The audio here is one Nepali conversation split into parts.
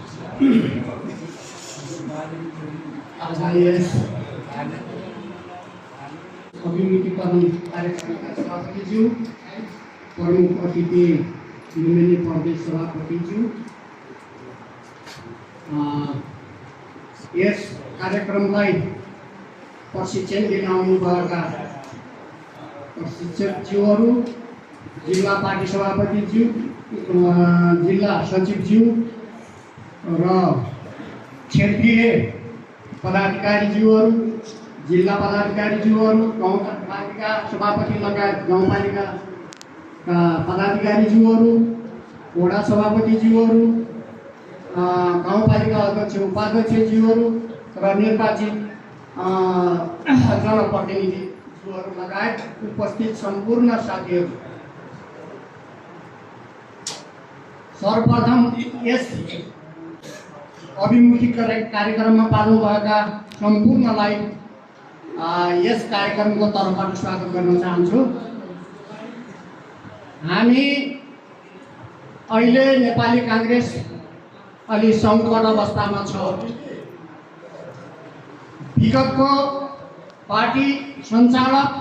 आज यस अभिमुखीकरण कार्यक्रमका सभापतिज्यू, प्रमुख अतिथि लुम्बिनी प्रदेश सभापतिज्यू, यस कार्यक्रमलाई प्रशिक्षण दिन आउनुभएका प्रशिक्षकज्यूहरू, जिल्ला पार्टी सभापतिज्यू, जिल्ला सचिवज्यू र क्षेत्रीय पदाधिकारीज्यूहरू, जिल्ला पदाधिकारीज्यूहरू, गाउँपालिका सभापति लगायत गाउँपालिकाका पदाधिकारीज्यूहरू, वडा सभापतिज्यूहरू, गाउँपालिका अध्यक्ष उपाध्यक्षज्यूहरू र निर्वाचित जनप्रतिनिधिज्यूहरू लगायत उपस्थित सम्पूर्ण साथीहरू, सर्वप्रथम यस अभिमुखीकरण कार्यक्रममा पाल्नुभएका सम्पूर्णलाई यस कार्यक्रमको तर्फबाट स्वागत गर्न चाहन्छु। हामी अहिले नेपाली काङ्ग्रेस अलि सङ्कट अवस्थामा छ। विगतको पार्टी सञ्चालक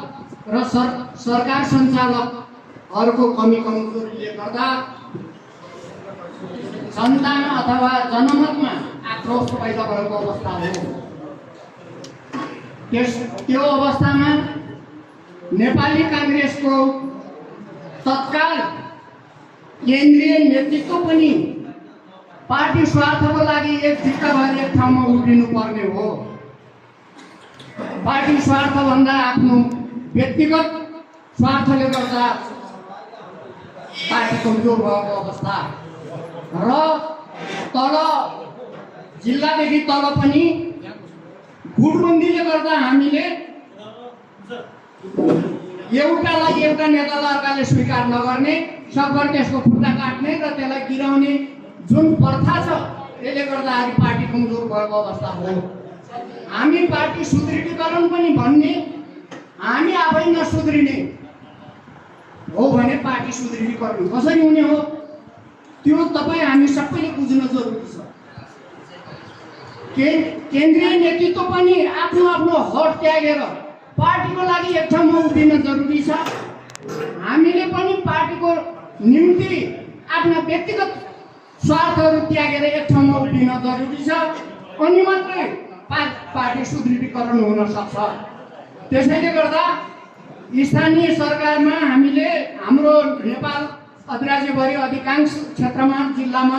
र सरकार सञ्चालकहरूको कमी कमजोरीले गर्दा जनतामा अथवा जनमतमा आक्रोश पैदा भएको अवस्था हो। त्यो अवस्थामा नेपाली काङ्ग्रेसको तत्काल केन्द्रीय नेतृत्व पनि पार्टी स्वार्थको लागि एक ढिक्का भएर एक ठाउँमा उभिनु पर्ने हो। पार्टी स्वार्थभन्दा आफ्नो व्यक्तिगत स्वार्थले गर्दा पार्टी कमजोर भएको अवस्था र तल जिल्लादेखि तल पनि गुटबन्दीले गर्दा हामीले एउटालाई एउटा नेतालाई अर्काले स्वीकार नगर्ने, सकभर त्यसको खुट्टा काट्ने र त्यसलाई गिराउने जुन प्रथा छ, त्यसले गर्दाखेरि पार्टी कमजोर भएको अवस्था हो। हामी पार्टी सुदृढीकरण पनि भन्ने, हामी आफै नसुध्रिने हो भने पार्टी सुदृढीकरण कसरी हुने हो त्यो तपाईँ हामी सबैले बुझ्न जरुरी छ। केन्द्रीय नेतृत्व पनि आफ्नो आफ्नो हट त्यागेर पार्टीको लागि एक ठाउँमा उभिन जरुरी छ। हामीले पनि पार्टीको निम्ति आफ्ना व्यक्तिगत स्वार्थहरू त्यागेर एक ठाउँमा उभिन जरुरी छ, अनि मात्रै पार्टी सुदृढीकरण हुन सक्छ। त्यसैले गर्दा स्थानीय सरकारमा हामीले हाम्रो नेपाल अधिराज्यभरि अधिकांश क्षेत्रमा, जिल्लामा